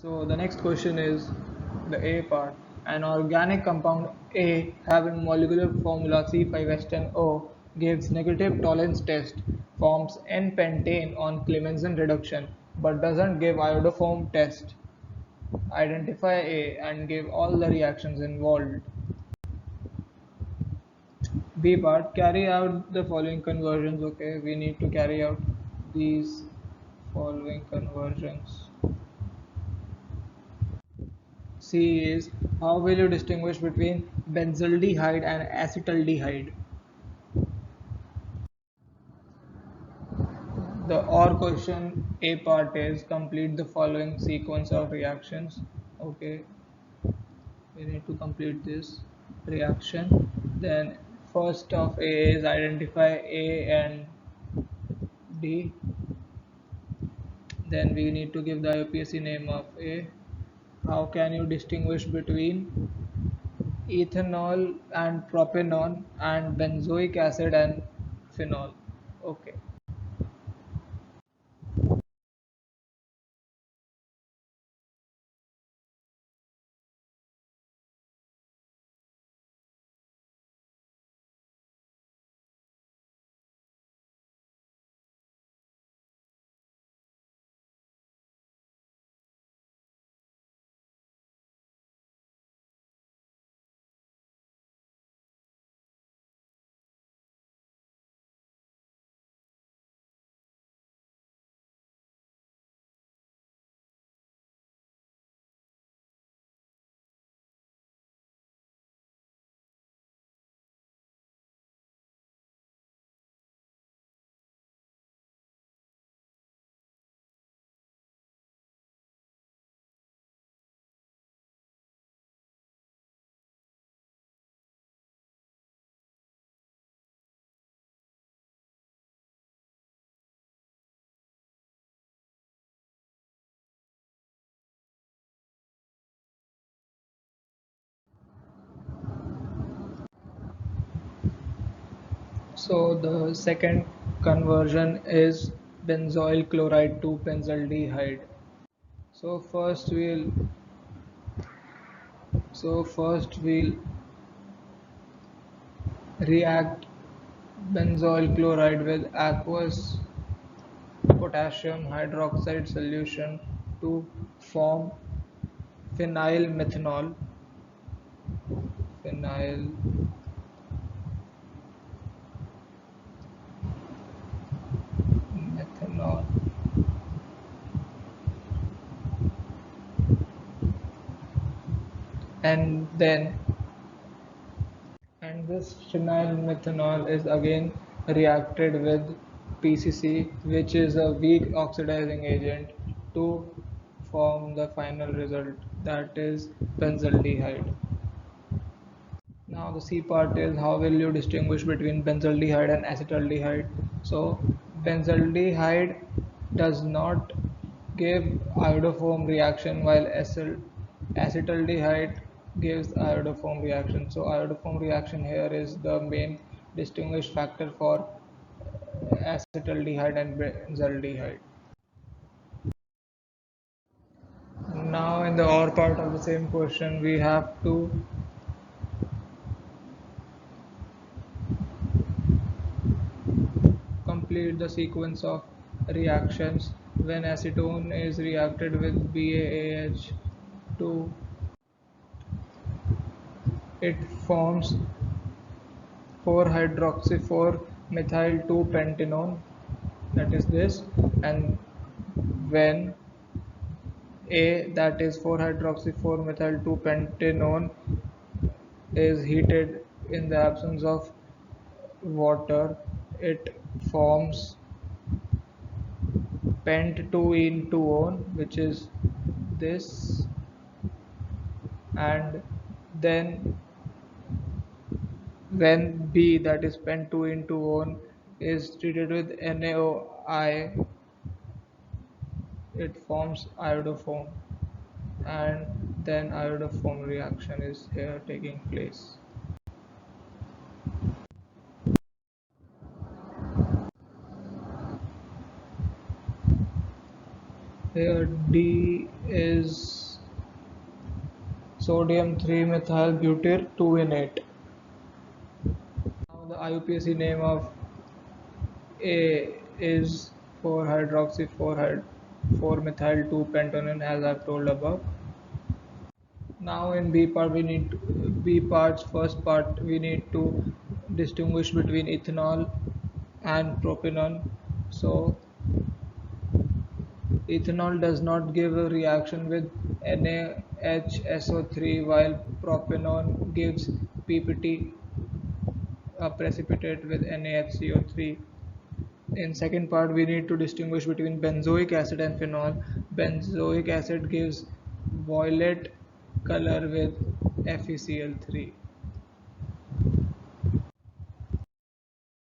So the next question is the A part. An organic compound A having molecular formula C5H10O gives negative tolerance test, forms N-pentane on Clemmensen reduction, but doesn't give iodoform test. Identify A and give all the reactions involved. B part, carry out the following conversions. Okay, we need to carry out these following conversions. C is, how will you distinguish between benzaldehyde and acetaldehyde? The OR question A part is, complete the following sequence of reactions. Okay, we need to complete this reaction. Then first of A is identify A and D. Then we need to give the IUPAC name of A. How can you distinguish between ethanol and propanol and benzoic acid and phenol? Okay. So the second conversion is benzoyl chloride to benzaldehyde. So first we'll react benzoyl chloride with aqueous potassium hydroxide solution to form phenyl methanol. Phenyl methanol. And then and this phenyl methanol is again reacted with PCC, which is a weak oxidizing agent, to form the final result, that is benzaldehyde. Now the C part is, how will you distinguish between benzaldehyde and acetaldehyde? So benzaldehyde does not give iodoform reaction, while acetaldehyde gives iodoform reaction. So iodoform reaction here is the main distinguish factor for acetaldehyde and benzaldehyde. Now in the OR part of the same question, we have to complete the sequence of reactions. When acetone is reacted with BaAH2, it forms 4-hydroxy 4-methyl 2-pentanone, that is this. And when A, that is 4-hydroxy 4-methyl 2-pentanone, is heated in the absence of water, it forms pent 2-ene-2-one, which is this. And then when B, that is pent 2-ene-2-one, is treated with NaOI, it forms iodoform, and then iodoform reaction is here taking place. Here D is sodium 3-methyl butyr 2-ate. Now the IUPAC name of A is 4-hydroxy 4-methyl 2-pentanone, as I've told above. Now in B parts, first part, we need to distinguish between ethanol and propanol. So ethanol does not give a reaction with NaHSO3, while propanol gives PPT, a precipitate with NaHCO3. In second part, we need to distinguish between benzoic acid and phenol. Benzoic acid gives violet color with FeCl3.